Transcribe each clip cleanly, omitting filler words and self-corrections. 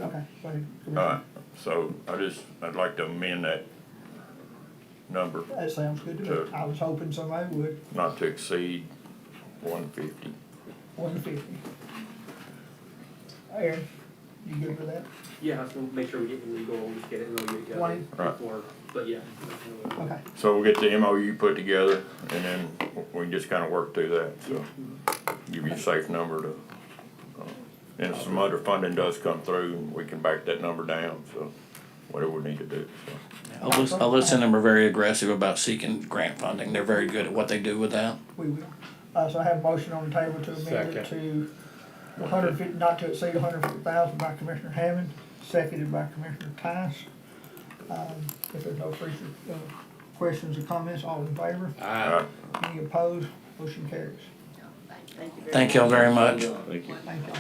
Okay, go ahead. So I'd like to amend that number That sounds good to me. I was hoping somebody would. not to exceed 150. 150. Aaron, you good with that? Yeah, I just want to make sure we get the legal, we get it, and we'll get it together Wayne? Right. before, but yeah. Okay. So we'll get the MOU put together, and then we can just kind of work through that, so give you a safe number to, and if some other funding does come through, we can back that number down, so whatever we need to do, so. Alyssa and them are very aggressive about seeking grant funding. They're very good at what they do with that. We will. So I have a motion on the table to amend it to 150, not to exceed 150,000 by Commissioner Hammond, seconded by Commissioner Tice. If there's no further questions or comments, all in favor? Aye. Any opposed? Motion carries. Thank y'all very much. Thank you. Thank y'all.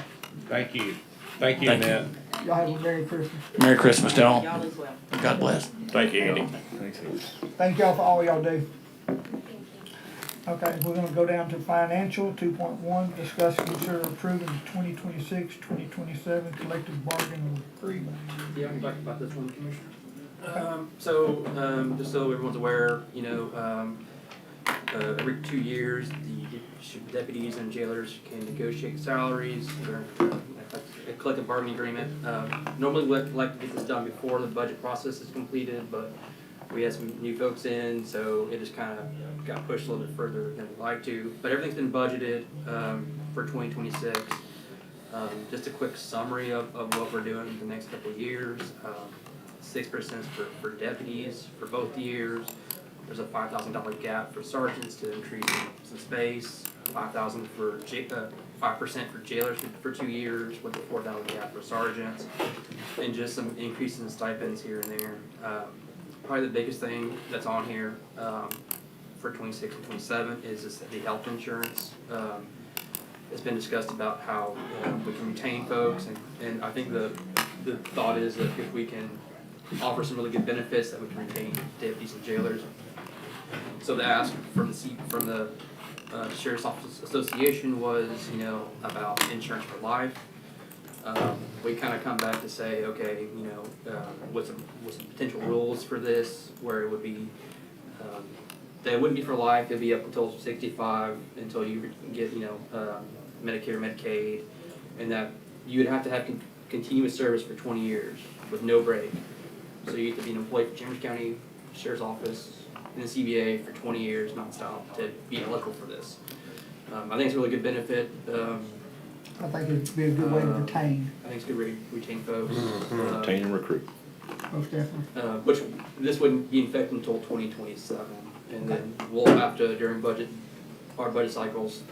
Thank you. Thank you, Thank you. Annette. Y'all have a Merry Christmas. Merry Christmas to all. Y'all as well. God bless. Thank you, Andy. Thanks. Thank y'all for all y'all do. Okay, we're gonna go down to financial, 2.1, discuss, consider approving the 2026-2027 collective bargaining agreement. Yeah, I can talk about this one, Commissioner. Just so everyone's aware, every 2 years, the deputies and jailers can negotiate salaries. They're a collective bargaining agreement. Normally we like to get this done before the budget process is completed, but we had some new folks in, so it just kind of got pushed a little bit further than we'd like to. But everything's been budgeted for 2026. Just a quick summary of what we're doing the next couple of years. 6% for deputies for both years. There's a $5,000 gap for sergeants to increase some space. 5% for jailers for 2 years, with a $4,000 gap for sergeants, and just some increases in stipends here and there. Probably the biggest thing that's on here for 26 and 27 is the health insurance. It's been discussed about how we can retain folks, and I think the thought is that if we can offer some really good benefits, that we can retain deputies and jailers. So the ask from the Sheriff's Office Association was, about insurance for life. We kind of come back to say, okay, what's some potential rules for this, where it would be, they wouldn't be for life, it'd be up until 65, until you get, Medicare, Medicaid, and that you would have to have continuous service for 20 years with no break. So you have to be an employee for Chambers County Sheriff's Office in the CBA for 20 years nonstop to be eligible for this. I think it's a really good benefit. I think it'd be a good way to retain, I think it's a good way to retain folks. Retain and recruit. most definitely. Which this wouldn't be in effect until 2027, and then we'll have to, during our budget cycles,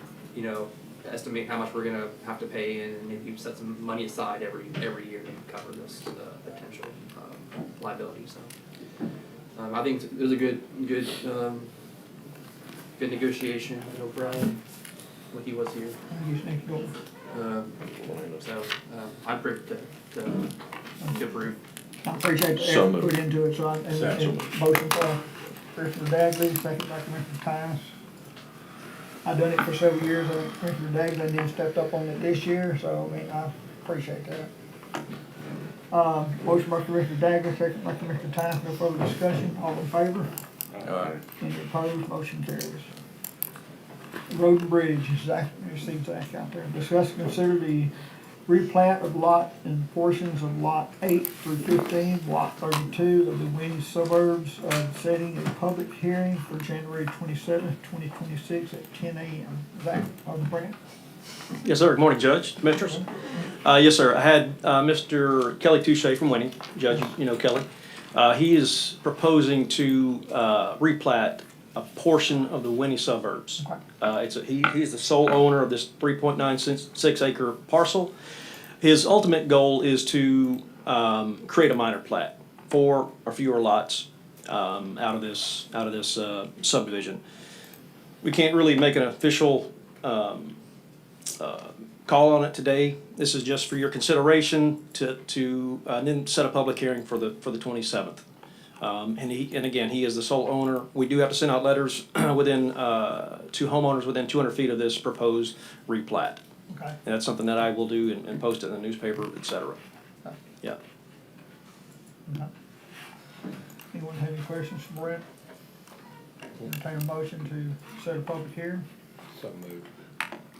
estimate how much we're gonna have to pay and maybe set some money aside every year to cover this potential liability. So I think it was a good negotiation. I know Brian, when he was here. He's next door. I'm pretty to approve. I appreciate the So effort moved. put into it, so and motion for Commissioner Dagley, second by Commissioner Tice. I've done it for several years, I think Commissioner Dagley then stepped up on it this year, so I appreciate that. Motion by Commissioner Dagley, second by Commissioner Tice, no further discussion, all in favor? Any opposed, motion carries. Road and Bridge, Zach, you see Zach out there. Discuss and consider the replat of lot and portions of lot 8 through 15, block 32 of the Winnie suburbs, setting a public hearing for January 27th, 2026 at 10 a.m. Zach, on the brand. Yes, sir. Good morning, Judge, Commissioners. Yes, sir. I had Mr. Kelly Touche from Winnie, Judge, Kelly. He is proposing to replat a portion of the Winnie suburbs. He's the sole owner of this 3.96 acre parcel. His ultimate goal is to create a minor plat, 4 or fewer lots out of this subdivision. We can't really make an official call on it today. This is just for your consideration to then set a public hearing for the 27th. And again, he is the sole owner. We do have to send out letters within to homeowners within 200 feet of this proposed replat. Okay. And that's something that I will do and post it in the newspaper, etc. Yeah. No. Anyone have any questions for Brett? Entertain a motion to set a public hearing. So moved.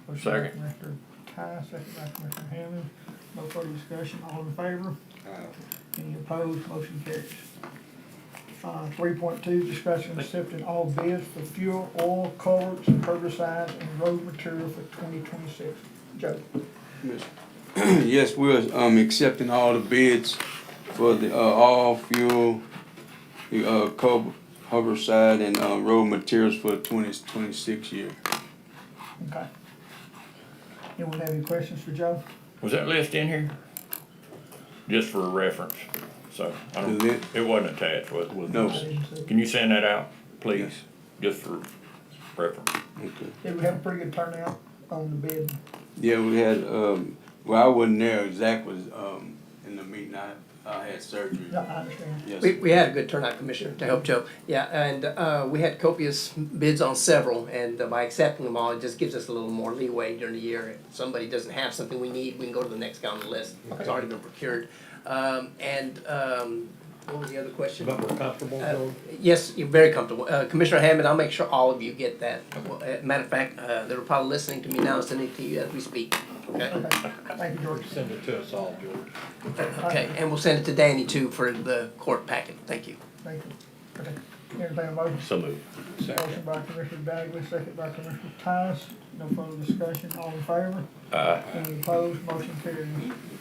Motion by Second. Commissioner Ty, second by Commissioner Hammond. No further discussion, all in favor? Any opposed, motion carries. 3.2, discussing accepting all bids for fuel, oil, culverts, herbicides, and road material for 2026. Joe? Yes, we're accepting all the bids for the all fuel, the herbicide and road materials for the 2026 year. Okay. Anyone have any questions for Joe? Was that list in here? Just for reference, so, I don't, The list? it wasn't attached, was it? No. I didn't see. Can you send that out, please, just for reference? Okay. Did we have a pretty good turnout on the bid? Yeah, we had well, I wasn't there. Zach was in the meeting. I had surgery. No, I understand. Yes. We had a good turnout, Commissioner, to help Joe. Yeah, and we had copious bids on several, and by accepting them all, it just gives us a little more leeway during the year. If somebody doesn't have something we need, we can go to the next guy on the list. It's already been procured. What was the other question? But we're comfortable, Joe? Yes, you're very comfortable. Commissioner Hammond, I'll make sure all of you get that. Matter of fact, they're probably listening to me now, sending it to you as we speak. Okay? Okay, thank you, George. Send it to us all, George. Okay, and we'll send it to Danny too for the court packet. Thank you. Thank you. Okay, entertain a motion. So moved. Motion by Commissioner Bagley, second by Commissioner Tice. No further discussion, all in favor? Any opposed, motion carries.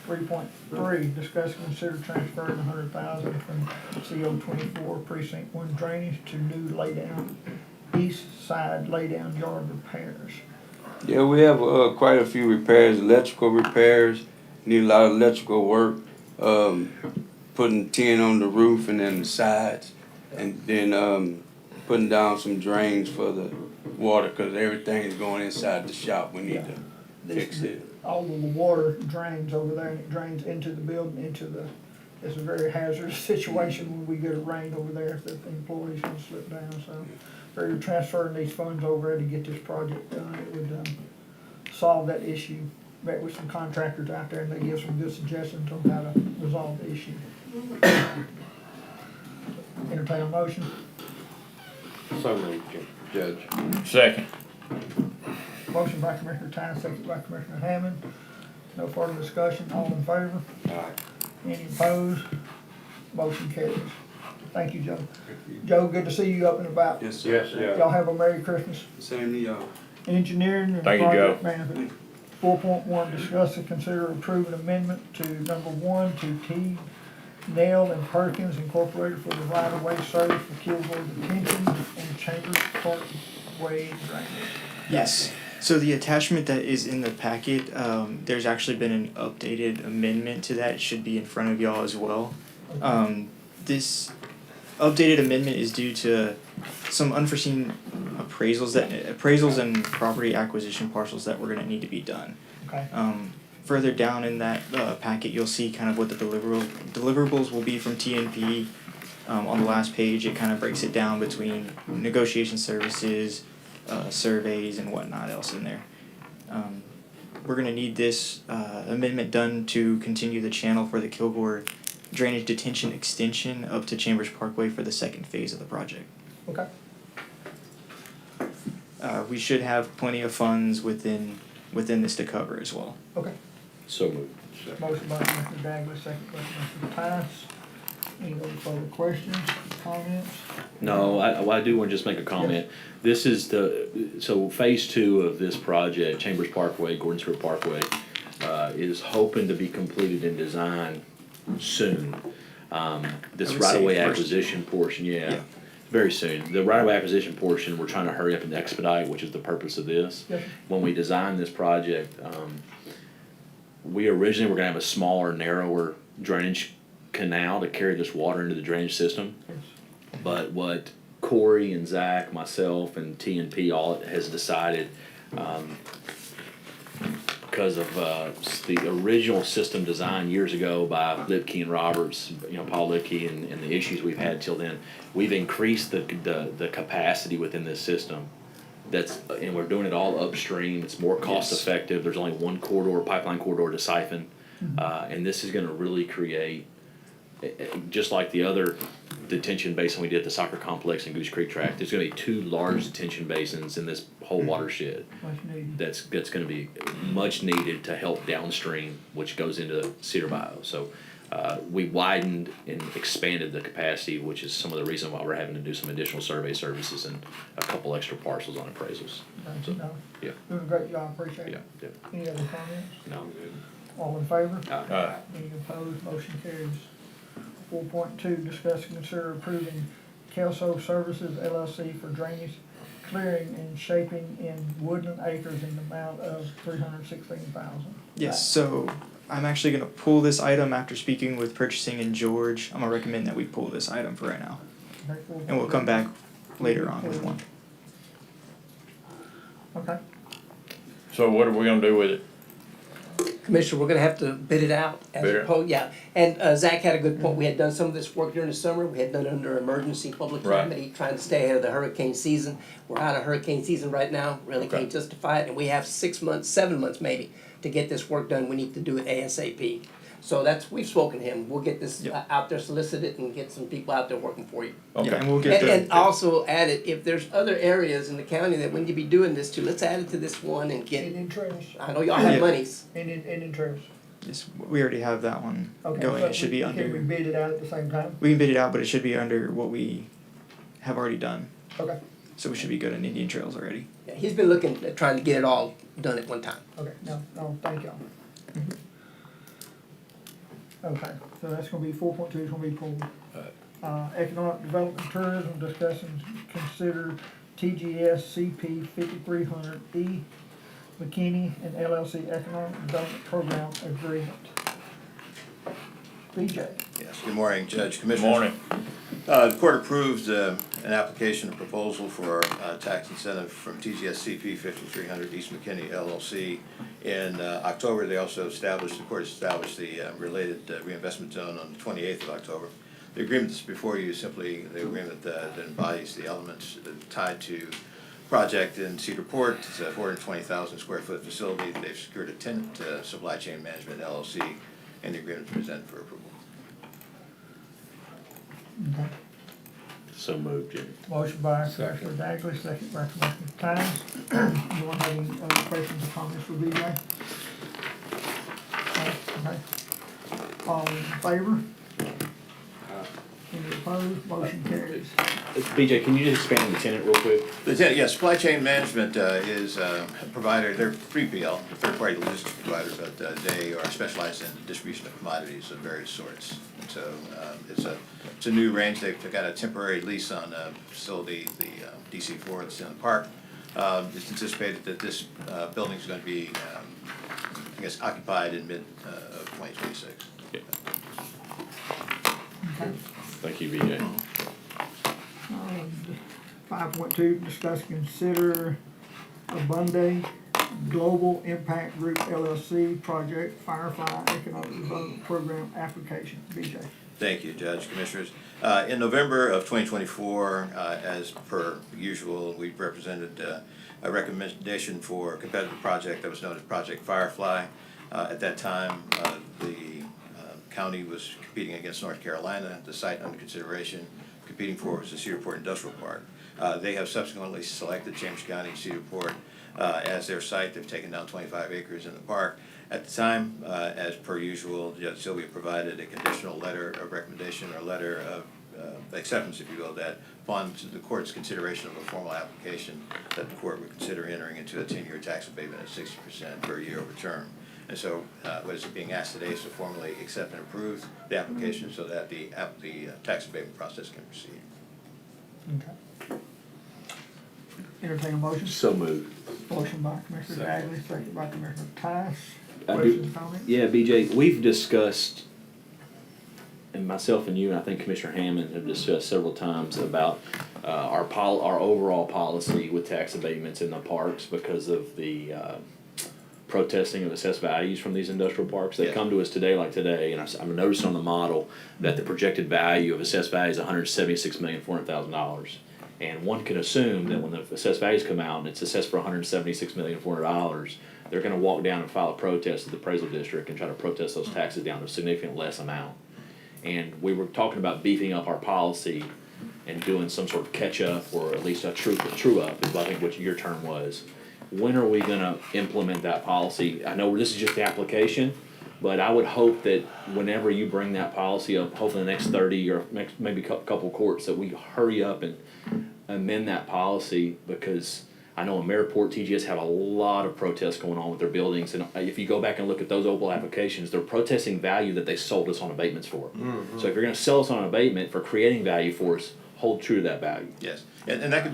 3.3, discuss and consider transferring $100,000 from CO 24 precinct 1 drainage to new laydown, east side laydown yard repairs. Yeah, we have quite a few repairs, electrical repairs. Need a lot of electrical work. Putting tin on the roof and then the sides, and then putting down some drains for the water because everything is going inside the shop. We need to fix it. All of the water drains over there, and it drains into the building, it's a very hazardous situation when we get a rain over there, if the employees can slip down, so. We're transferring these funds over there to get this project done, it would, solve that issue. Met with some contractors out there, and they give some good suggestions on how to resolve the issue. Entertain a motion. So moved, Judge. Second. Motion by Commissioner Tyne, second by Commissioner Hammond. No further discussion, all in favor? Any opposed? Motion carries. Thank you, Joe. Joe, good to see you up and about. Yes, sir. Yes, Y'all have a Merry Christmas. Same to y'all. Engineering and Thank you, Joe. project management. 4.1, discuss and consider approving amendment to number 1 to T. Nail and Perkins Incorporated for the right-of-way service for Kilgore Detention and Chambers Parkway drainage. Yes. So the attachment that is in the packet, there's actually been an updated amendment to that. It should be in front of y'all as well. This updated amendment is due to some unforeseen appraisals and property acquisition parcels that were gonna need to be done. Okay, Further down in that packet, you'll see kind of what the deliverables will be from TNP. On the last page, it kind of breaks it down between negotiation services, surveys, and whatnot else in there. We're gonna need this amendment done to continue the channel for the Kilgore drainage detention extension up to Chambers Parkway for the second phase of the project. okay. We should have plenty of funds within this to cover as well. Okay. So moved. Motion by Commissioner Bagley, second by Commissioner Tice. Any other further questions, comments? No, I do want to just make a comment. This is so phase 2 of this project, Chambers Parkway, Gordonsville Parkway, is hoping to be completed in design soon. This I would right-of-way say first. acquisition portion, very soon. The right-of-way acquisition portion, we're trying to hurry up and expedite, which is the purpose of this. Yes. When we designed this project, we originally were gonna have a smaller, narrower drainage canal to carry this water into the drainage system. But what Corey and Zach, myself, and TNP all has decided, because of the original system design years ago by Lipke and Roberts, Paul Lipke, and the issues we've had till then, we've increased the capacity within this system. And we're doing it all upstream. It's more cost effective. There's only one pipeline corridor to siphon. And this is gonna really create, just like the other detention basin we did at the soccer complex in Goose Creek Tract, there's gonna be 2 large detention basins in this whole watershed. Much needed. That's gonna be much needed to help downstream, which goes into Cedar Bayou. So, we widened and expanded the capacity, which is some of the reason why we're having to do some additional survey services and a couple extra parcels on appraisals. Thank you, no. Yeah. Doing a great job, appreciate Yeah, it. yeah. Any other comments? No. All in favor? Aye. Any opposed, motion carries. 4.2, discuss and consider approving Kelso Services LLC for drainage, clearing and shaping in Woodland Acres in the amount of $316,000. Yes, so I'm actually gonna pull this item after speaking with purchasing and George. I'm gonna recommend that we pull this item for right now. Okay, And we'll come back later on with one. Okay, So what are we gonna do with it? Commissioner, we're gonna have to bid it out as Bid it? opposed, yeah. And Zach had a good point. We had done some of this work during the summer. We had done it under emergency public Right. calamity, trying to stay ahead of the hurricane season. We're out of hurricane season right now, really Okay. can't justify it. And we have 6 months, 7 months maybe, to get this work done. We need to do it ASAP. So we've spoken to him. We'll get this Yep. out there, solicit it, and get some people out there working for you. Yeah, Okay. and we'll get And the, also add it, if there's other areas in the county that we need to be doing this to, let's add it to this one and get, and interest, I know y'all have Yeah. monies. and interest. yes, we already have that one Okay, going. so It should be Can we under, bid it out at the same time? we can bid it out, but it should be under what we have already done. Okay, So we should be good on Indian Trails already. Yeah, he's been looking at trying to get it all done at one time. okay, no, thank y'all. Okay, so that's gonna be 4.2, it's gonna be pulled. Economic Development Tourism, discuss and consider TGS CP 5300E, McKinney and LLC Economic Development Program Agreement. BJ, Yes, good morning, Judge, Commissioners. Morning. The court approved an application and proposal for tax incentive from TGS CP 5300 East McKinney LLC. In October, they also established, the court established the related reinvestment zone on the 28th of October. The agreement that's before you is simply the agreement that embodies the elements tied to project in Cedar Port. It's a 420,000 square foot facility. They've secured a tenant, Supply Chain Management LLC, and the agreement is presented for approval. okay. So moved, Jimmy. Motion by Commissioner Dagley, second by Commissioner Tynes. Anyone have any other questions or comments for BJ? Okay. All in favor? Any opposed? Motion carries. BJ, can you just expand on the tenant real quick? The tenant, yes, Supply Chain Management is a provider, they're 3PL, a third-party logistics provider, but they are specialized in the distribution of commodities of various sorts. And so it's a new range. They've got a temporary lease on a facility, the DC4 that's in the park. It's anticipated that this building is going to be, I guess, occupied in mid of 2026. Okay. Thank you, BJ. 5.2, discuss and consider Abunde Global Impact Group LLC Project Firefly Economic Development Program application. BJ. Thank you, Judge, Commissioners. In November of 2024, as per usual, we represented a recommendation for a competitive project that was known as Project Firefly. At that time, the county was competing against North Carolina. The site under consideration competing for was the Cedar Port Industrial Park. They have subsequently selected Chambers County Cedar Port as their site. They've taken down 25 acres in the park. At the time, as per usual, Judge Sylvia provided a conditional letter of recommendation or letter of acceptance, if you will, that upon the court's consideration of a formal application, that the court would consider entering into a 10-year tax abatement at 60% per year over term. And so what is being asked today is to formally accept and approve the application so that the tax abatement process can proceed. Okay. Entertain a motion. So moved. Motion by Commissioner Dagley, second by Commissioner Tice. I do- Questions, comments? Yeah, BJ, we've discussed, and myself and you, and I think Commissioner Hammond have discussed several times about our overall policy with tax abatements in the parks because of the protesting of assessed values from these industrial parks. They Yeah. come to us today like today, and I'm noticing on the model that the projected value of assessed value is $176,400,000. And one can assume that when the assessed values come out and it's assessed for $176,400,000, they're gonna walk down and file a protest to the appraisal district and try to protest those taxes down to a significant less amount. And we were talking about beefing up our policy and doing some sort of catch-up, or at least a true-up, is I think what your term was. When are we gonna implement that policy? I know this is just the application, but I would hope that whenever you bring that policy up, hopefully in the next 30 or next maybe couple courts, that we hurry up and amend that policy, because I know in Maryport, TGS have a lot of protests going on with their buildings, and if you go back and look at those Opal applications, they're protesting value that they sold us on abatements for. So if you're gonna sell us on an abatement for creating value for us, hold true to that value. Yes, and that could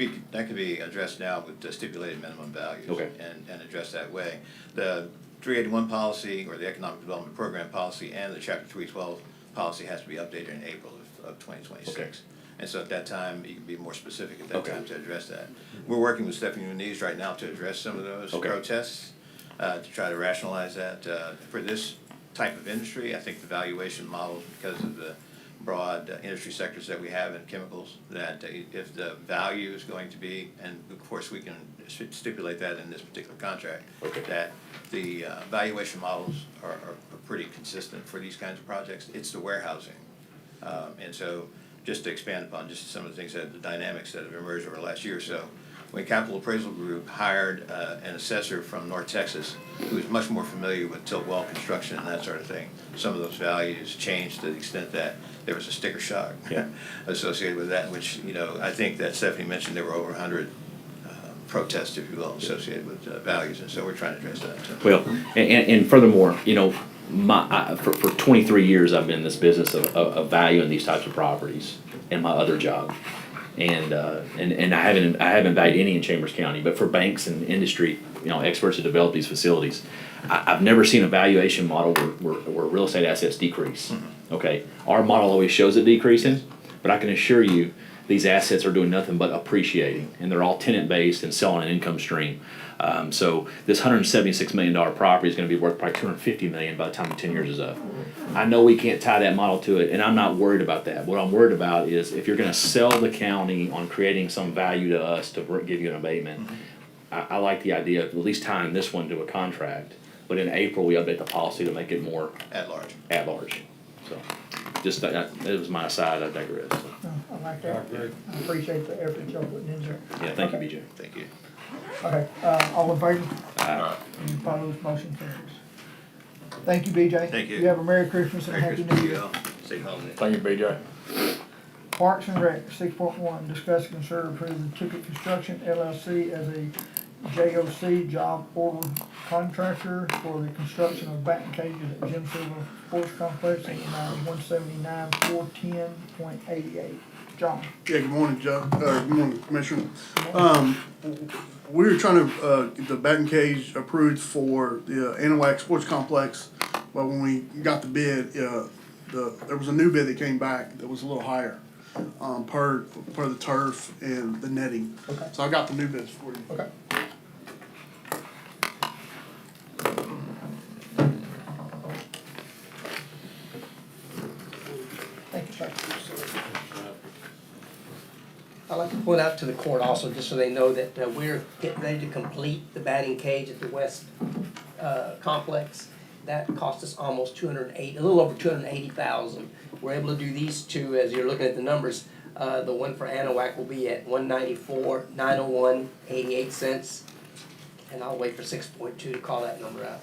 be addressed now with the stipulated minimum values. Okay. And addressed that way. The 381 policy, or the Economic Development Program policy, and the Chapter 312 policy has to be updated in April of 2026. Okay. And so at that time, you can be more specific at that Okay. time to address that. We're working with Stephanie Muniz right now to address some of those Okay. protests, to try to rationalize that. For this type of industry, I think the valuation model, because of the broad industry sectors that we have in chemicals, that if the value is going to be, and of course we can stipulate that in this particular contract, Okay. that the valuation models are pretty consistent for these kinds of projects. It's the warehousing. And so just to expand upon just some of the things that the dynamics that have emerged over the last year or so, when Capital Appraisal Group hired an assessor from North Texas who was much more familiar with tilt well construction and that sort of thing, some of those values changed to the extent that there was a sticker shock associated with that, which, you know, I think that Stephanie mentioned there were over 100 protests, if you will, associated with values, and so we're trying to address that too. Well, and furthermore, you know, for 23 years I've been in this business of valuing these types of properties in my other job. And I haven't valued any in Chambers County, but for banks and industry, you know, experts who develop these facilities, I've never seen a valuation model where real estate assets decrease. Okay, our model always shows it decreasing, but I can assure you these assets are doing nothing but appreciating, and they're all tenant based and selling an income stream. So this $176 million property is going to be worth probably $250 million by the time the 10 years is up. I know we can't tie that model to it, and I'm not worried about that. What I'm worried about is if you're going to sell the county on creating some value to us to give you an abatement, I like the idea of at least tying this one to a contract. But in April, we update the policy to make it more At large. at large. So just that was my aside. I digress. So. I like that. I appreciate the effort y'all putting in there. Yeah, thank you, BJ. Thank you. Okay, all in favor? Any opposed, motion carries. Thank you, BJ. Thank you. You have a Merry Christmas and a Merry Happy Christmas New to you Year. all. Safe holiday. Thank you, BJ. Parks and Rec, 6.1, discuss and consider approving Tippett Construction LLC as a JOC job order contractor for the construction of batting cages at Jim Silver Sports Complex in the amount of $179,410.88. John? Yeah, good morning, Joe, good morning, Commissioner. We were trying to, get the batting cage approved for the Anahuac Sports Complex, but when we got the bid, there was a new bid that came back that was a little higher, per the turf and the netting. Okay. So I got the new bids for you. Okay. Thank you, sir. I'd like to point out to the court also, just so they know that we're getting ready to complete the batting cage at the West Complex. That cost us almost a little over $280,000. We're able to do these two, as you're looking at the numbers. The one for Anahuac will be at $194,901.88, and I'll wait for 6.2 to call that number out.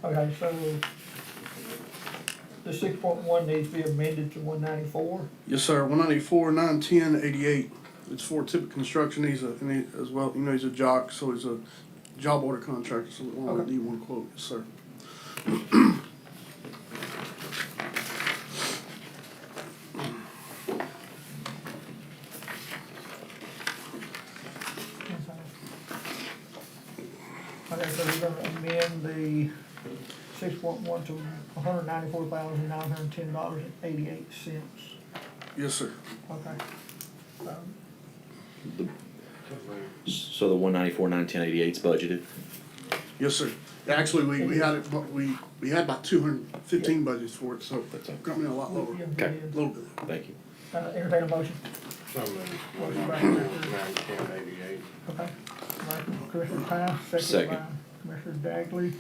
Okay, so the 6.1 needs to be amended to 194. Yes, sir, 194,910.88. It's for Tippett Construction, as well, you know, he's a jock, so he's a job order contractor, so we want to need one quote, yes, sir. Okay, so we're gonna amend the 6.1 to $194,910.88. Yes, sir. Okay. So the 194,910.88 is budgeted. Yes, sir. Actually, we had it, but we had about 215 budgets for it, so it's coming in a lot lower, Yeah, Okay. a little bit. Thank you. Entertain a motion. Motion by Commissioner. Okay. Commissioner Tyne, second Second. by Commissioner Dagley.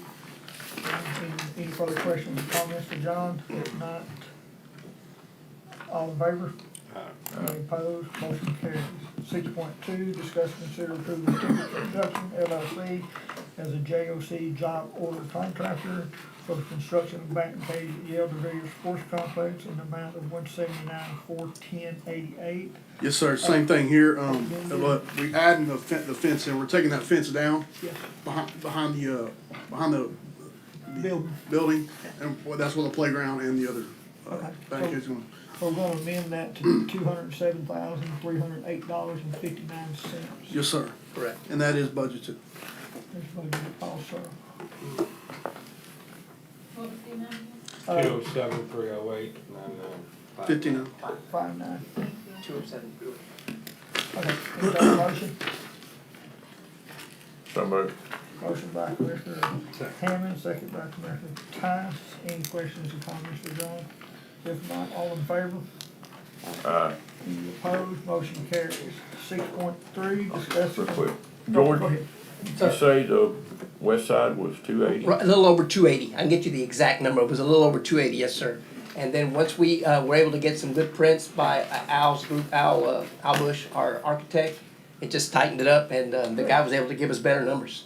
Any further questions or comments for John? If not, all in favor? Any opposed? Motion carries. 6.2, discuss and consider approving Ticket Production LLC as a JOC job order contractor for the construction of Baton Cave Yale DeVilliers Sports Complex in the amount of $179,410.88. Yes, sir, same thing here, but we adding the fence in, we're taking that fence down Yes. behind the building, and that's where the playground and the other, Okay. back is going. We're gonna amend that to $207,308.59. Yes, sir, Correct. and that is budgeted. There's budget also. 207-308-99. 59. 59. 207. Okay, is that a motion? So moved. Motion by Commissioner Hammond, second by Commissioner Tice. Any questions or comments for John? If not, all in favor? Any opposed? Motion carries. 6.3, discuss. Real quick. No, George, go ahead. you say the west side was 280? Right, a little over 280. I can get you the exact number. It was a little over 280, yes, sir. And then once we were able to get some good prints by Al's group, Al Bush, our architect, it just tightened it up, and the guy was able to give us better numbers.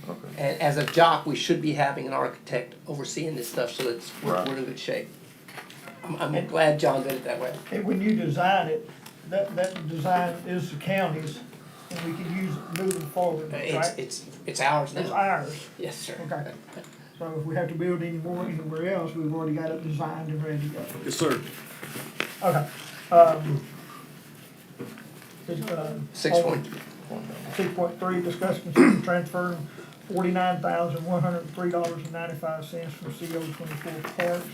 Okay. And as a jock, we should be having an architect overseeing this stuff, so that Right. we're in good shape. I'm glad John did it that way. And when you design it, that design is the county's, and we can use it moving forward, right? It's ours It's now. ours. Yes, sir. Okay. So if we have to build any more anywhere else, we've already got it designed and ready to go. Yes, sir. Okay. Is, 6.3, discuss consider transferring $49,103.95 from CO 24 Parks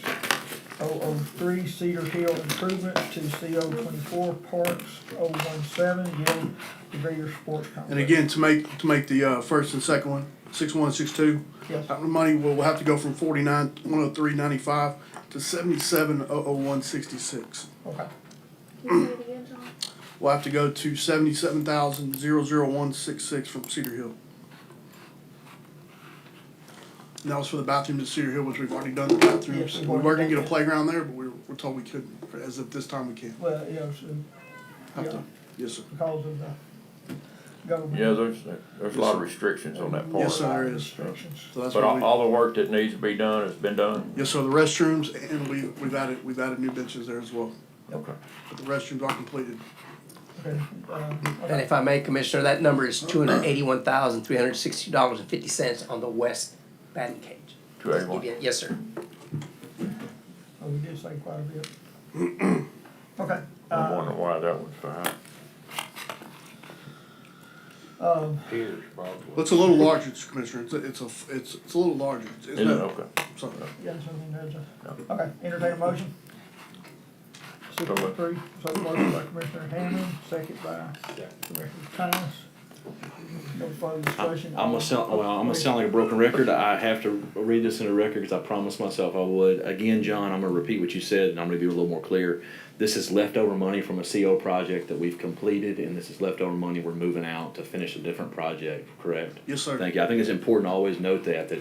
003 Cedar Hill Improvements to CO 24 Parks 017 Yale DeVilliers Sports Complex. And again, to make the first and second one, 6.1 and 6.2, Yes. the money will have to go from 49,103.95 to 77,001.66. Okay. We'll have to go to 77,001.66 from Cedar Hill. And that was for the bathroom to Cedar Hill, which we've already done the bathrooms. Yes, We were gonna get a playground there, but we're told we couldn't, as of this time we can't. Well, yeah, so, Have to- yeah, Yes, sir. because of the government. Yeah, there's a lot of restrictions on that part. Yes, sir, there is. Restrictions. So that's But why we, all the work that needs to be done has been done? yes, sir, the restrooms, and we've added new benches there as well. Okay. But the restrooms are completed. Okay, And okay. if I may, Commissioner, that number is $281,360.50 on the west batting cage. 281. Yes, sir. Oh, we did say quite a bit. Okay. I'm wondering why that was so high. Peters probably. Well, it's a little larger, Commissioner, it's a little larger. It's Is it? not- Okay. Sorry. Yeah, something there's okay, entertain a motion. 6.3, so motion by Commissioner Hammond, second by Commissioner Tice. No further discussion. I'm gonna sound like a broken record. I have to read this in the record because I promised myself I would. Again, John, I'm gonna repeat what you said, and I'm gonna be a little more clear. This is leftover money from a CO project that we've completed, and this is leftover money we're moving out to finish a different project, correct? Yes, sir. Thank you. I think it's important to always note that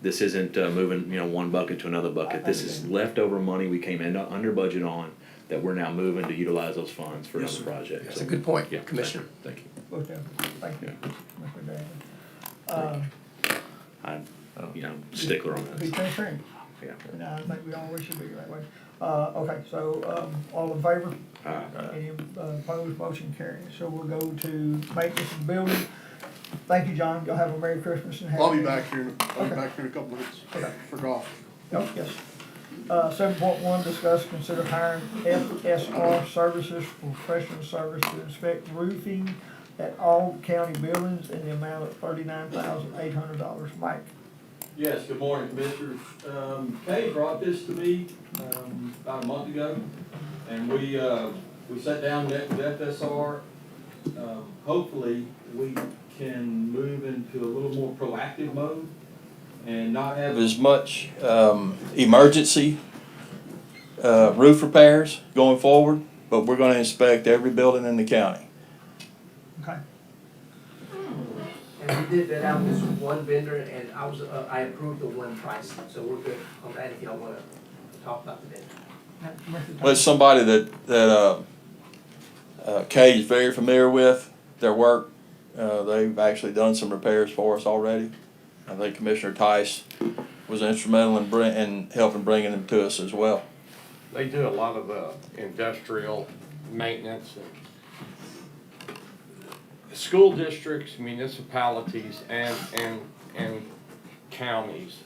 this isn't moving, one bucket to another bucket. This is leftover money we came in under budget on that we're now moving to utilize those funds for Yes, another sir. project. That's a good point, Yeah, Commissioner. Thank you. Look down. Thank you, Mr. Davis. I'm, stickler on Be this. transparent. Yeah. And I think we always should be that way. Okay, so, all in favor? Any opposed, motion carries. So we'll go to maintenance and building. Thank you, John. Y'all have a Merry Christmas and Happy. I'll be back here in a couple minutes Okay. for golf. Oh, yes. 7.1, discuss, consider hiring FSR Services for professional service to inspect roofing at all county buildings in the amount of $39,800. Mike? Yes, good morning, Commissioners. Kay brought this to me, about a month ago, and we sat down and met with FSR. Hopefully, we can move into a little more proactive mode and not have as much, emergency, roof repairs going forward. but we're gonna inspect every building in the county. Okay. And we did vet out this one vendor, and I approved the one price, so we're good on that if y'all wanna talk about the vendor. Commissioner Well, it's somebody that Kay is very familiar with, their work. They've actually done some repairs for us already. I think Commissioner Tice was instrumental in helping bringing them to us as well. They do a lot of, industrial maintenance and school districts, municipalities, and counties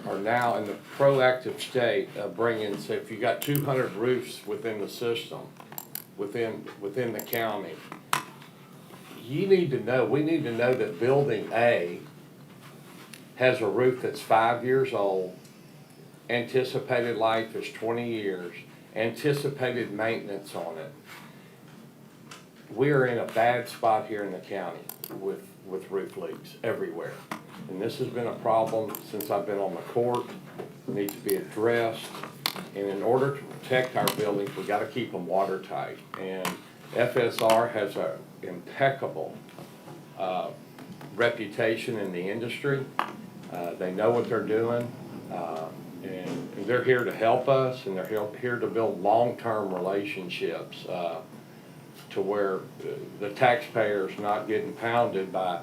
are now in the proactive state of bringing, say, if you got 200 roofs within the system, within the county, we need to know that building A has a roof that's 5 years old, anticipated life is 20 years, anticipated maintenance on it. We are in a bad spot here in the county with roof leaks everywhere. And this has been a problem since I've been on the court. It needs to be addressed. And in order to protect our buildings, we gotta keep them watertight. And FSR has an impeccable reputation in the industry. They know what they're doing, and they're here to help us, and they're here to build long-term relationships to where the taxpayer's not getting pounded by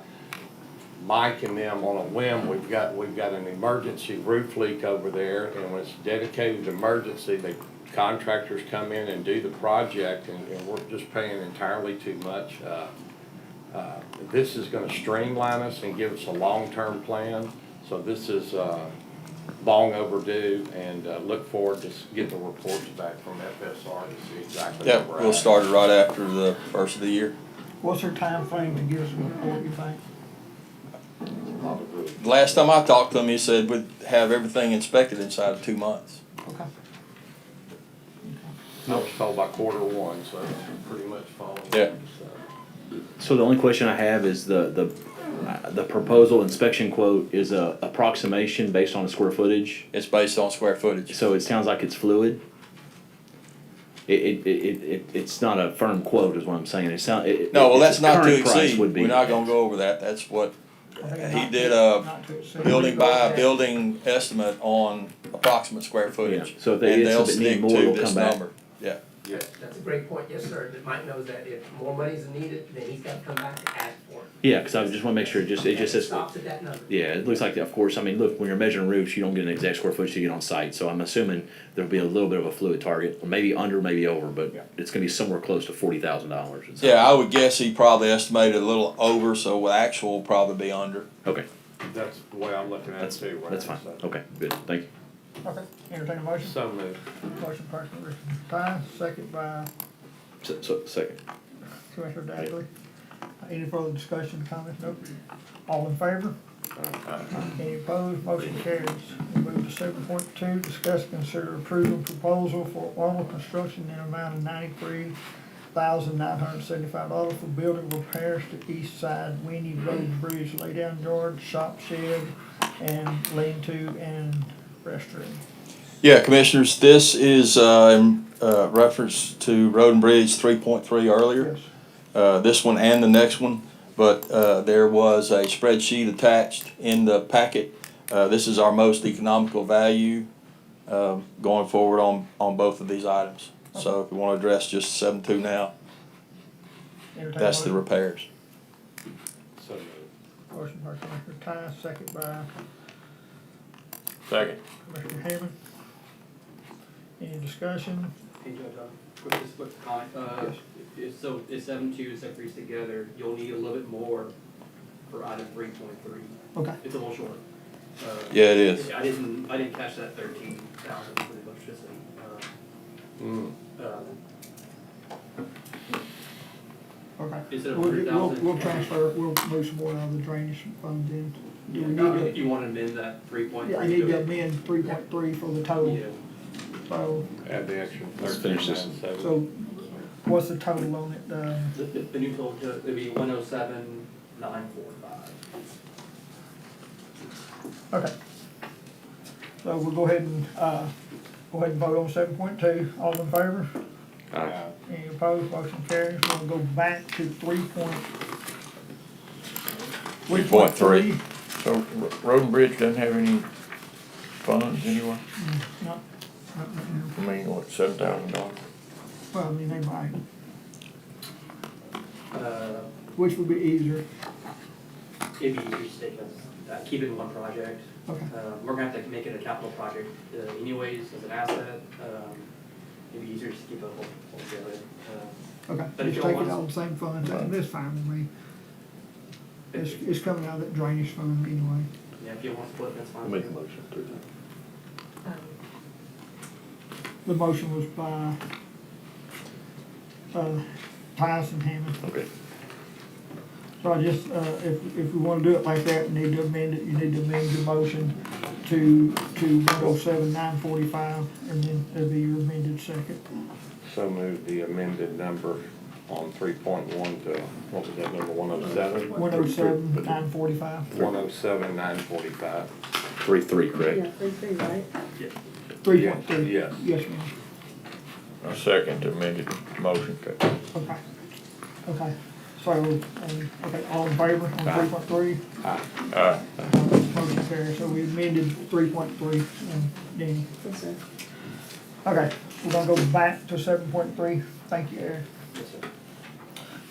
Mike and them on a whim. We've got an emergency roof leak over there, and when it's dedicated emergency, the contractors come in and do the project, and we're just paying entirely too much. This is gonna streamline us and give us a long-term plan. So this is long overdue, and look forward to getting the reports back from FSR to see exactly where Yeah, we're we'll at. start it right after the first of the year. What's their time frame to give us a report, you think? Last time I talked to him, he said we'd have everything inspected inside of 2 months. Okay. I was told by Q1, so pretty much following. Yeah. So the only question I have is the proposal inspection quote is a approximation based on the square footage. It's based on square footage. So it sounds like it's fluid. It's not a firm quote, is what I'm saying. No, well, that's its not to current price exceed. would be- We're not gonna go over that. That's what, I think he not did to- a not to exceed. building by building estimate on approximate square footage. Yeah, so if they- And they'll if it need stick more, to they'll this come back. number. Yeah. Yeah, that's a great point, yes, sir, that Mike knows that if more money is needed, then he's gotta come back and ask for it. Yeah, because I just want to make sure it just And it says. stops at that number. Yeah, it looks like, of course, I mean, look, when you're measuring roofs, you don't get an exact square footage to get on site, so I'm assuming there'll be a little bit of a fluid target, or maybe under, maybe over, but it's gonna be somewhere close to $40,000. Yeah, I would guess he probably estimated a little over, so actual will probably be under. Okay, That's the way I'm looking at it too. right? that's fine, So- okay, good, thank you. Okay, entertain a motion. So moved. Motion by Commissioner Ty, second by So, second. Commissioner Dagley. Any further discussion, comments? Nope. All in favor? Any opposed? Motion carries. We move to 7.2, discuss, consider approving proposal for auto construction in amount of $93,975 for building repairs to east side Winnie Road Bridge, laydown yard, shop shed, and lean-to and restroom. Yeah, Commissioners, this is in reference to Road and Bridge 3.3 earlier. Yes. This one and the next one, but there was a spreadsheet attached in the packet. This is our most economical value going forward on both of these items. So if you want to address just 7.2 now, Entertain a that's the motion. repairs. So moved. Motion by Commissioner Ty, second by Second. Commissioner Hammond. Any discussion? Hey, Judge, just quick comment, it's 7.2, it's every together, you'll need a little bit more for item 3.3. Okay. It's a little short. Yeah, it is. I didn't catch that 13,000 for the electricity. Okay. Instead of We'll 100,000. we'll transfer, we'll move some more out of the drainage fund in. Do we Yeah, need if you want to amend that 3.3. Yeah, I need to amend 3.3 for the total. Yeah. So, Add the extra. Let's finish this. 13,970. so what's the total on it? The new total, it'd be 107,945. Okay. So we'll go ahead and vote on 7.2. All in favor? Any opposed, motion carries. We'll go back to 3.3. So Road and Bridge doesn't have any funds anywhere? Not right now. I mean, what, $7,000? Well, I mean, they might, Uh, which would be easier. it'd be easier to stay, keep it in one project. Okay. We're gonna have to make it a capital project anyways, as an asset. It'd be easier to keep it all together. Okay, But if just you take it want- out of the same fund, that's fine with me. It's coming out of that drainage fund anyway. Yeah, if you want to split, that's fine. Make a motion to The motion was by, Tyson and Hammond. Okay. So I just, if we wanna do it like that, we need to amend it, you need to amend your motion to 107,945, and then it'll be your amended second. So move the amended number on 3.1 to, what was that number, 107? 107,945. 107,945. 3-3, correct? Yeah, 3-3, right? 3.3. Yes. Yes, ma'am. A second amended motion. Okay. Okay. So, okay, all in favor on 3.3? Motion carries, so we amended 3.3, Danny. Yes, sir. Okay, we're gonna go back to 7.3. Thank you, Eric. Yes, sir.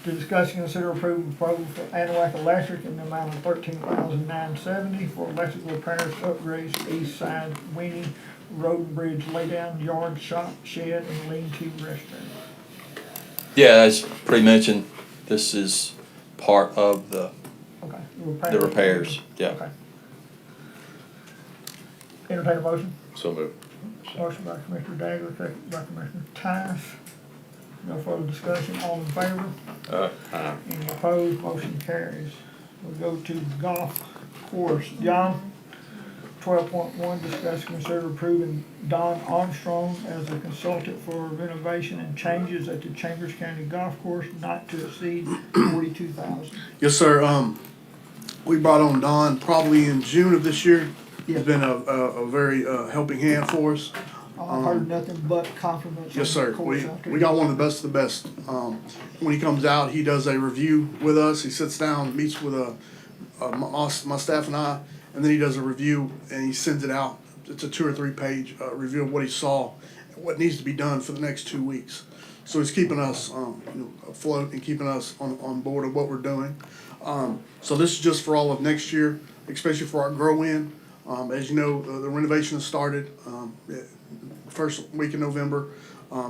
To discuss and consider approving proposal for Anahuac Electric in the amount of $13,970 for electrical repairs, upgrades to East Side Winnie Road and Bridge laydown, yard, shop, shed, and lean-to restroom. Yeah, as pre-mentioned, this is part of the Okay. repairs, yeah. Okay. Entertain a motion. So moved. Motion by Commissioner Dagger, second by Commissioner Tice. No further discussion, all in favor? Any opposed, motion carries. We'll go to golf course. John, 12.1, discuss, consider approving Don Armstrong as a consultant for renovation and changes at the Chambers County Golf Course not to exceed $42,000. Yes, sir. We brought on Don probably in June of this year. He's been a very helping hand for us. I've heard nothing but compliments. Yes, on the sir. course out there. We got one of the best of the best. When he comes out, he does a review with us. He sits down, meets with my staff and I, and then he does a review and he sends it out. It's a 2 or 3 page review of what he saw, and what needs to be done for the next 2 weeks. So he's keeping us afloat and keeping us on board of what we're doing. So this is just for all of next year, especially for our grow in. As you know, the renovation has started first week in November.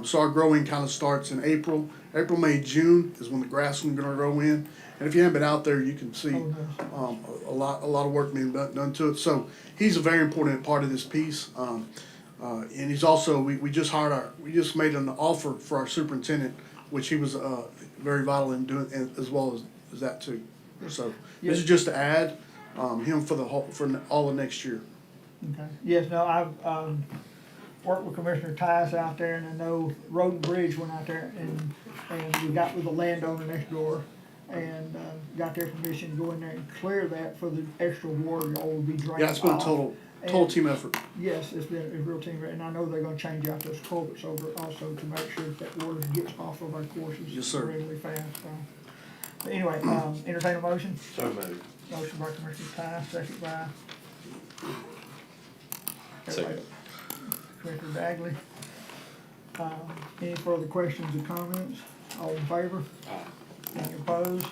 So our growing kind of starts in April. April, May, June is when the grass is going to grow in. And if you haven't been out there, you can see a lot of work being done to it. So he's a very important part of this piece. And he's also we just made an offer for our superintendent, which he was very vital in doing, as well as that too. So this is just to add him for all of next year. Okay. Yes, no, I've worked with Commissioner Tice out there, and I know Road and Bridge went out there and we got with the landowner next door and got their permission to go in there and clear that for the extra water y'all will be draining. Yeah, it's been a total team effort. Yes, it's been a real team, and I know they're gonna change out those culverts over also to make sure that water gets off of our courses. Yes, sir. Really fast, so. But anyway, entertain a motion. So moved. Motion by Commissioner Tice, second by. Second. Commissioner Dagley. Any further questions or comments? All in favor? Any opposed?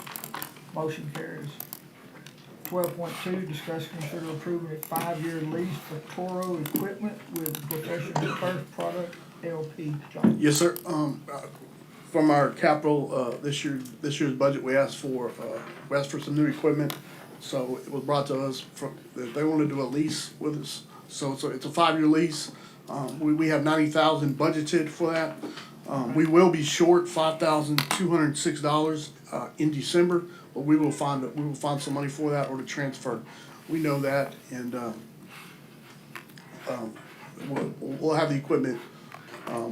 Motion carries. 12.2, discuss, consider approving a 5-year lease for Toro equipment with Professional Turf Product LP. John? Yes, sir. From our capital this year's budget, we asked for some new equipment. So it was brought to us that they want to do a lease with us. So it's a 5-year lease. We have $90,000 budgeted for that. We will be short $5,206 in December, but we will find some money for that or to transfer. We know that, and we'll have the equipment.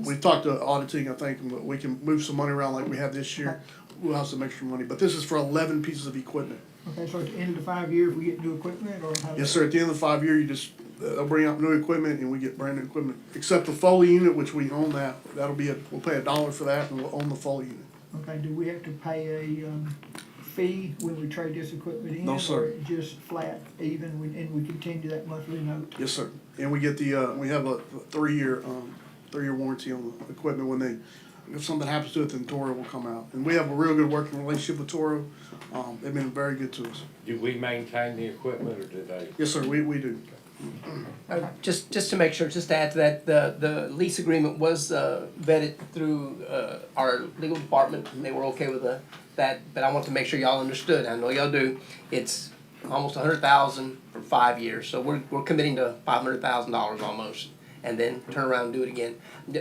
We've talked to auditing, I think, and we can move some money around like we have this year. We'll have some extra money, but this is for 11 pieces of equipment. Okay, so at the end of the 5 years, we get new equipment, or how? Yes, sir. At the end of the 5 year, they'll bring out new equipment and we get brand new equipment, except the Foley unit, which we own that, we'll pay $1 for that and we'll own the Foley unit. Okay, do we have to pay a, fee when we trade this equipment in? No, sir. Or just flat even, and we continue that monthly note? Yes, sir. And we get we have a 3-year warranty on the equipment. If something happens to it, then Toro will come out. And we have a real good working relationship with Toro. They've been very good to us. Do we maintain the equipment or do they? Yes, sir, we do. Just to make sure, just to add to that, the lease agreement was vetted through our legal department, and they were okay with that, but I want to make sure y'all understood, I know y'all do, it's almost $100,000 for 5 years, so we're committing to $500,000 almost, and then turn around and do it again.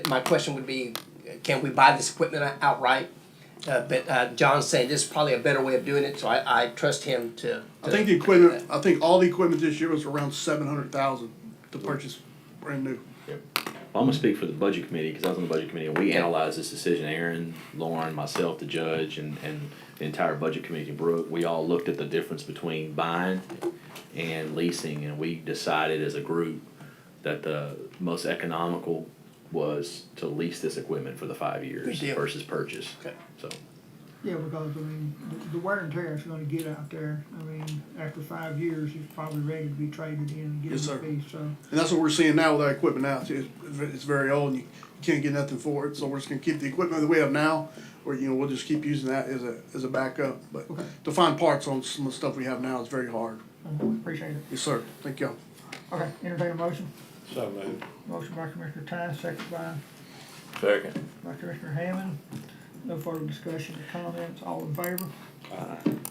My question would be, can we buy this equipment outright? But John's saying this is probably a better way of doing it, so I trust him to. I think the equipment, I think all the equipment this year was around $700,000 to purchase brand new. I'm gonna speak for the budget committee, because I was on the budget committee, and we analyzed this decision, Aaron, Lauren, myself, the judge, and the entire budget committee, Brooke, we all looked at the difference between buying and leasing, and we decided as a group that the most economical was to lease this equipment for the 5 years Good deal. versus purchase. Okay. So, Yeah, because, I mean, the wear and tear is gonna get out there. I mean, after 5 years, it's probably ready to be traded in and get Yes, a sir. piece, so. And that's what we're seeing now with our equipment now. It's very old and you can't get nothing for it. So we're just gonna keep the equipment that we have now, or, we'll just keep using that as a backup. But Okay. to find parts on some of the stuff we have now is very hard. Appreciate it. Yes, sir. Thank y'all. Okay, entertain a motion. So moved. Motion by Commissioner Ty, second by Second. Commissioner Hammond. No further discussion or comments, all in favor?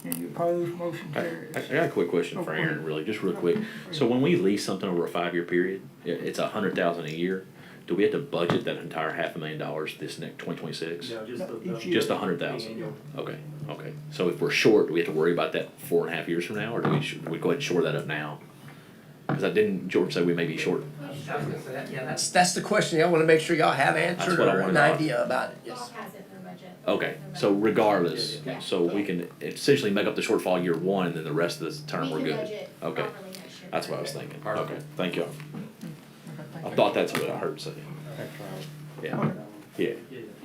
Any opposed, motion carries. I got a quick question Oh, for go ahead. Aaron, really, just real quick. So when we lease something over a 5-year period, it's $100,000 a year. Do we have to budget that entire $500,000 this next 2026? No, just Each year. Just 100,000. Okay. So if we're short, do we have to worry about that 4.5 years from now, or do we go ahead and shore that up now? Because George said we may be short. Yeah, that's the question, y'all wanna make sure y'all have answered what I or wanted an to know. idea about it, yes. Has it in the budget. Okay, so regardless, so we can essentially make up the shortfall year 1, and then the rest of this term we're We can good. budget Okay, properly next year. that's what I was thinking. Perfect. Okay, thank you. Okay, thank I you. thought that's what I heard say. Yeah, yeah.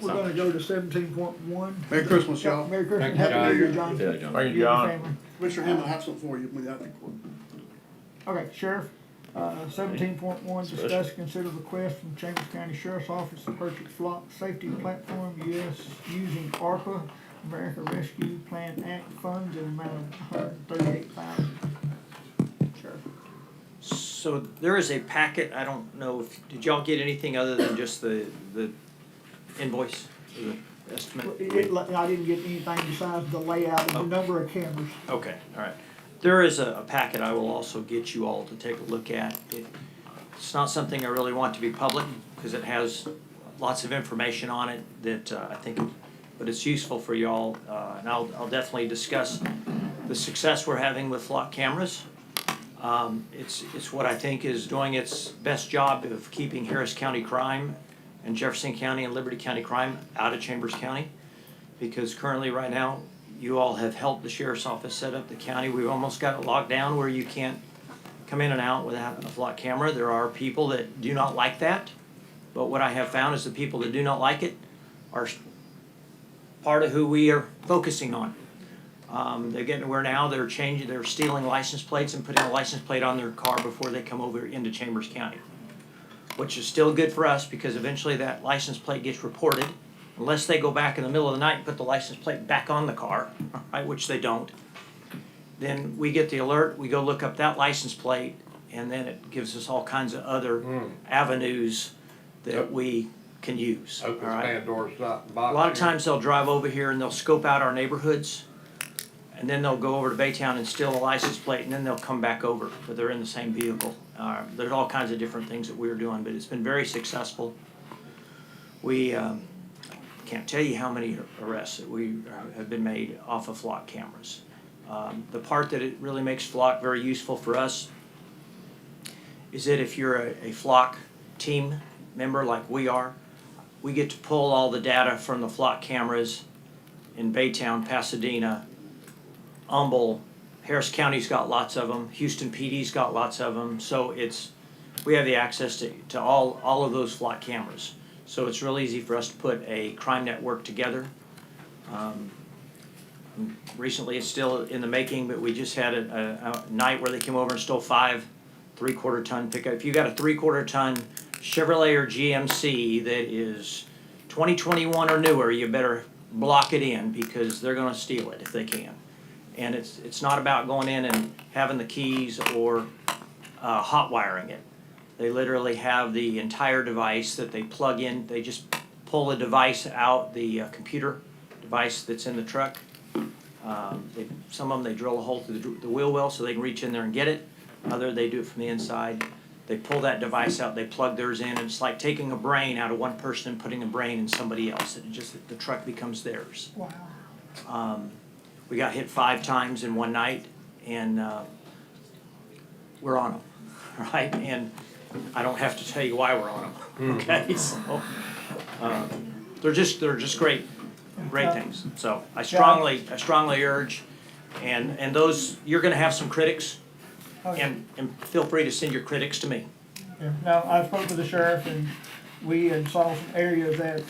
We're gonna go to 17.1. Merry Christmas, y'all. Merry Christmas, Thank you, happy New Year, John. John. Yeah, John. Thank you, You and your John. family. Commissioner Hammond, I have something for you when that report. Okay, Sheriff, 17.1, discuss, consider request from Chambers County Sheriff's Office to purchase flock safety platform using ARPA, America Rescue Plan Act funds in amount of $138,000. Sheriff. So there is a packet, I don't know if, did y'all get anything other than just the invoice, the estimate? I didn't get anything besides the layout and the number of cameras. Okay, all right. There is a packet I will also get you all to take a look at. It's not something I really want to be public because it has lots of information on it that I think, but it's useful for y'all. And I'll definitely discuss the success we're having with flock cameras. It's what I think is doing its best job of keeping Harris County crime and Jefferson County and Liberty County crime out of Chambers County. Because currently, right now, you all have helped the sheriff's office set up the county. We've almost got it locked down where you can't come in and out without a flock camera. There are people that do not like that. But what I have found is the people that do not like it are part of who we are focusing on. They're getting to where now they're stealing license plates and putting a license plate on their car before they come over into Chambers County. Which is still good for us because eventually that license plate gets reported. Unless they go back in the middle of the night and put the license plate back on the car, right, which they don't. Then we get the alert, we go look up that license plate, and then it gives us all kinds of other avenues that we can use. Opens all right? Pandora's box. A lot of times they'll drive over here and they'll scope out our neighborhoods, and then they'll go over to Baytown and steal a license plate, and then they'll come back over, but they're in the same vehicle. There's all kinds of different things that we're doing, but it's been very successful. We can't tell you how many arrests that we have been made off of flock cameras. The part that it really makes flock very useful for us is that if you're a flock team member like we are, we get to pull all the data from the flock cameras in Baytown, Pasadena, Humble, Harris County's got lots of them, Houston PD's got lots of them, so it's we have the access to all of those flock cameras. So it's real easy for us to put a crime network together. Recently, it's still in the making, but we just had a night where they came over and stole 5 3/4 ton pickup. If you got a 3/4 ton Chevrolet or GMC that is 2021 or newer, you better block it in because they're gonna steal it if they can. And it's not about going in and having the keys or hot wiring it. They literally have the entire device that they plug in. They just pull the device out, the computer device that's in the truck. Some of them, they drill a hole through the wheel well so they can reach in there and get it. Other, they do it from the inside. They pull that device out, they plug theirs in, and it's like taking a brain out of one person and putting a brain in somebody else. It just, the truck becomes theirs. Wow. We got hit 5 times in one night, and we're on them, right? And I don't have to tell you why we're on them, okay? So they're just great things. So I strongly urge, and those, you're going to have some critics, and feel free to send your critics to me. Yeah. Now, I spoke with the sheriff, and we had saw some areas that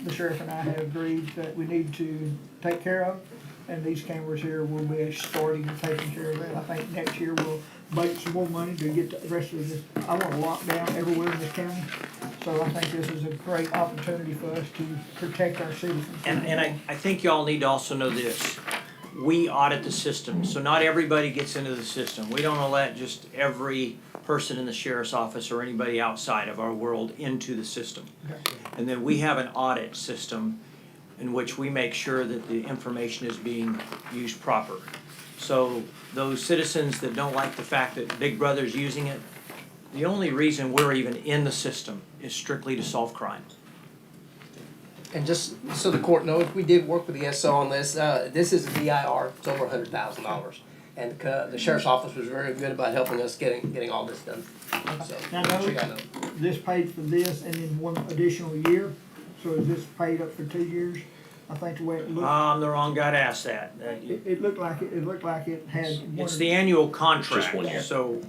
the sheriff and I have agreed that we need to take care of, and these cameras here will be starting to taking care of that. I think next year we'll budget some more money to get the rest of this. I want to lock down everywhere in this county, so I think this is a great opportunity for us to protect our citizens. And I think y'all need to also know this. We audit the system, so not everybody gets into the system. We don't let just every person in the sheriff's office or anybody outside of our world into the system. And then we have an audit system in which we make sure that the information is being used proper. So those citizens that don't like the fact that Big Brother's using it, the only reason we're even in the system is strictly to solve crime. And just so the court knows, we did work with the SO on this. This is a DIR, it's over $100,000. And the sheriff's office was very good about helping us getting all this done. So, Now, no, this paid for this and then 1 additional year, so is this paid up for 2 years? I think the way it looked. I'm the wrong guy to ask that. It looked like it had. It's the annual contract, Just 1 year. so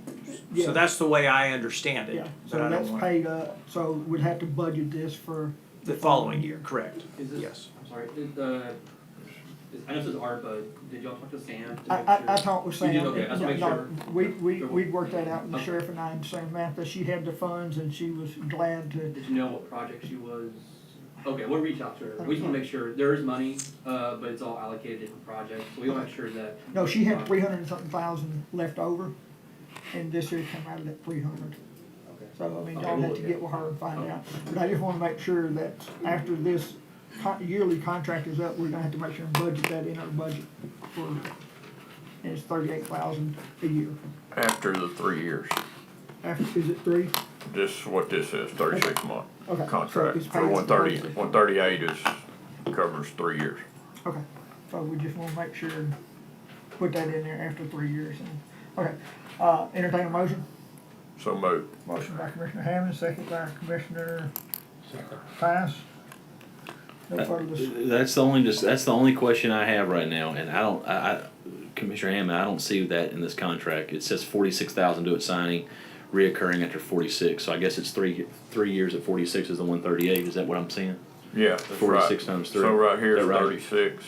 Yeah. that's the way I understand it. Yeah, but I so don't that's want- paid up, so we'd have to budget this for. The following year, correct. Is this, Yes. I'm sorry, I know this is ARPA, did y'all talk to Sam to make I sure? talked with You did? Sam. Okay, I just make No, sure. we'd worked that out, and the Okay. sheriff and I, and Samantha, she had the funds and she was glad to. Did you know what project she was? Okay, we'll reach out to her. We just wanna make sure there is money, but it's all allocated to different projects, so we wanna make sure that. No, she had 300 and something thousand left over, and this year came out of that 300. Okay. So, I mean, Okay, y'all we'll have to look get at with her and find out. But I just wanna make sure that after this yearly contract is up, we're gonna have to make sure and budget that in our budget for, and it's 38,000 a year. After the 3 years. After, is it 3? This is what this is, 36 month Okay, so contract. it's For paid 130, 36. 138 is, covers 3 years. Okay, so we just wanna make sure and put that in there after 3 years. Okay, entertain a motion? So moved. Motion by Commissioner Hammond, second by Commissioner Pass. No further discussion. That's the only question I have right now, and I Commissioner Hammond, I don't see that in this contract. It says 46,000 due at signing, reoccurring after 46. So I guess it's 3 years at 46 is the 138. Is that what I'm saying? Yeah, that's 46 right. times 3. So right here Is is that right? 36.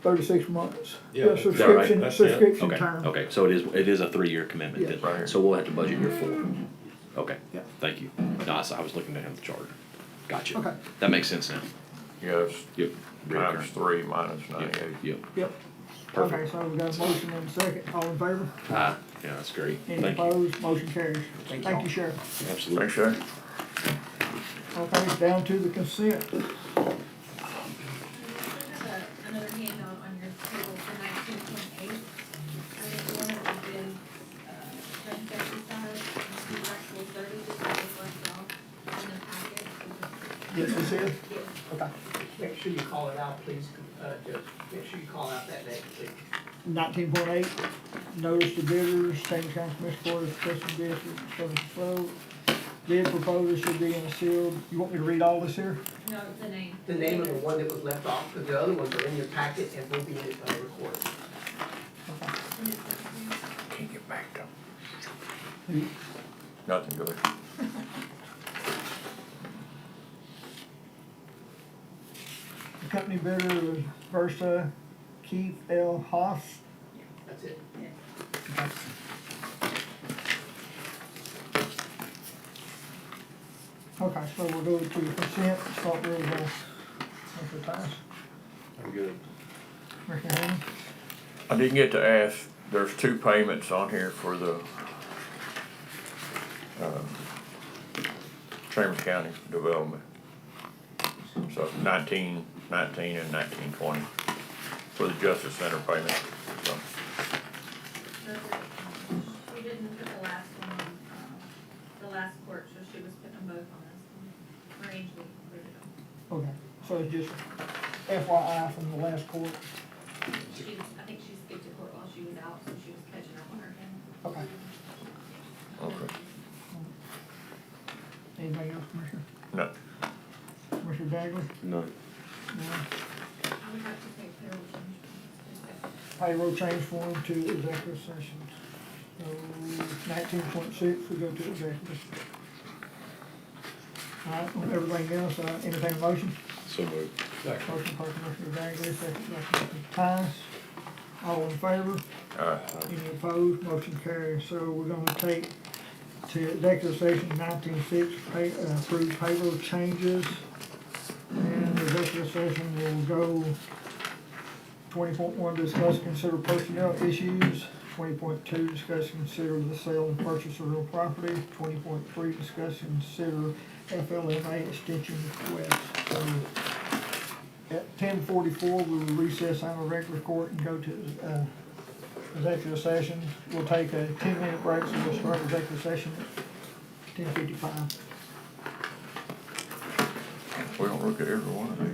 36 months. Yeah, is that right? Subscription, That's it. subscription Okay. term. Okay. So it is a 3-year commitment. Yes. Then. Right here. So we'll have to budget year 4. Okay. Yeah. Thank you. No, I was looking down at the chart. Gotcha. Okay. That makes sense now. Yeah, it's Yep. times Reoccurring. 3 minus 98. Yep. Yep. Perfect. Okay, so we got a motion and a second. All in favor? Yeah, that's great. Any Thank you. opposed? Motion carries. Thank you, Sheriff. Absolutely. Thanks, Sheriff. Okay, down to the consent. Another handout on your table for 19.8. I think one of them is, insecticide, and the actual 30, just like was left off in the packet. Yes, this is? Yes. Okay. Make sure you call it out, please, Judge. Make sure you call out that name, please. 19.8, notice to bidders, St. County Commission Court of Custom District, Southern Road. Bid proposal should be in a sealed, you want me to read all this here? No, the name. The name of the one that was left off, because the other ones are in your packet and will be recorded. And it's Can't get back to them. Nothing good. The company bidder is Versa Keith L. Haas. That's it. Okay, so we'll go to consent, start with, Mr. Tice, I'm good. Mr. Hammond. I didn't get to ask, there's two payments on here for the, Chambers County Development. So 1919 and 1920 for the Justice Center payment, so. She didn't put the last one on, the last court, so she was putting them both on this one. For Angie included them. Okay, so it's just FYI from the last court. She, I think she skipped a court while she was out, so she was catching up on her again. Okay. Okay. Anything else, Commissioner? No. Commissioner Dagley? None. No. I would have to take payroll change. Payroll change form to executive session. So 19.6, we go to executive. All right, on everything else, entertain a motion? So moved. Motion by Commissioner Dagley, second by Commissioner Tice. All in favor? Any opposed? Motion carries. So we're gonna take to executive session 19.6, approve payroll changes. And the executive session will go 20.1, discuss, consider personnel issues. 20.2, discuss, consider the sale and purchase of real property. 20.3, discuss, consider FLMA extension request. So at 10:44, we will recess out of regular court and go to executive session. We'll take a 10-minute break, so we'll start executive session at 10:55. We don't look at every one of these.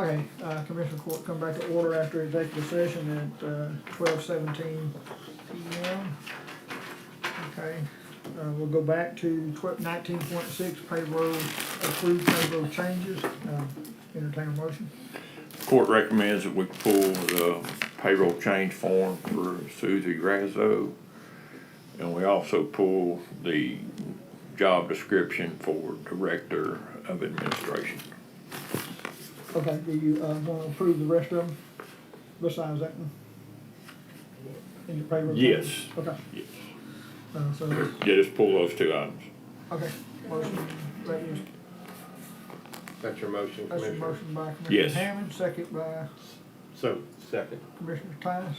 Okay, Commissioner Court come back to order after executive session at 12:17 p.m. Okay, we'll go back to 19.6 payroll, approved payroll changes. Entertain a motion. Court recommends that we pull the payroll change form for Susie Razzo. And we also pull the job description for Director of Administration. Okay, do you want to approve the rest of them besides that one? In your payroll? Yes. Okay. Yes. So, Yeah, just pull those two items. okay, motion, That's your motion, that's a Commissioner? motion by Commissioner Yes. Hammond, second by So, second. Commissioner Tice.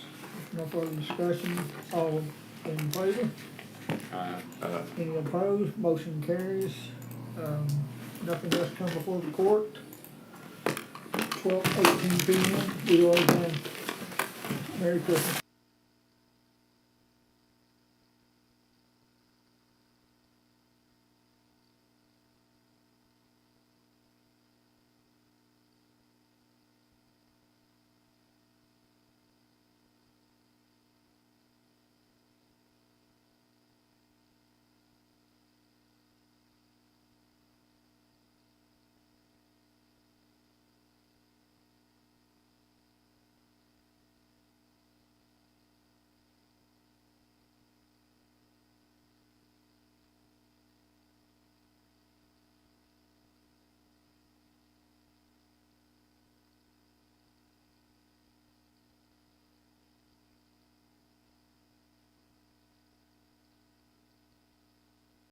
No further discussion, all in favor? Any opposed? Motion carries. Nothing else come before the court. 12:18 p.m. We are done. Merry Christmas.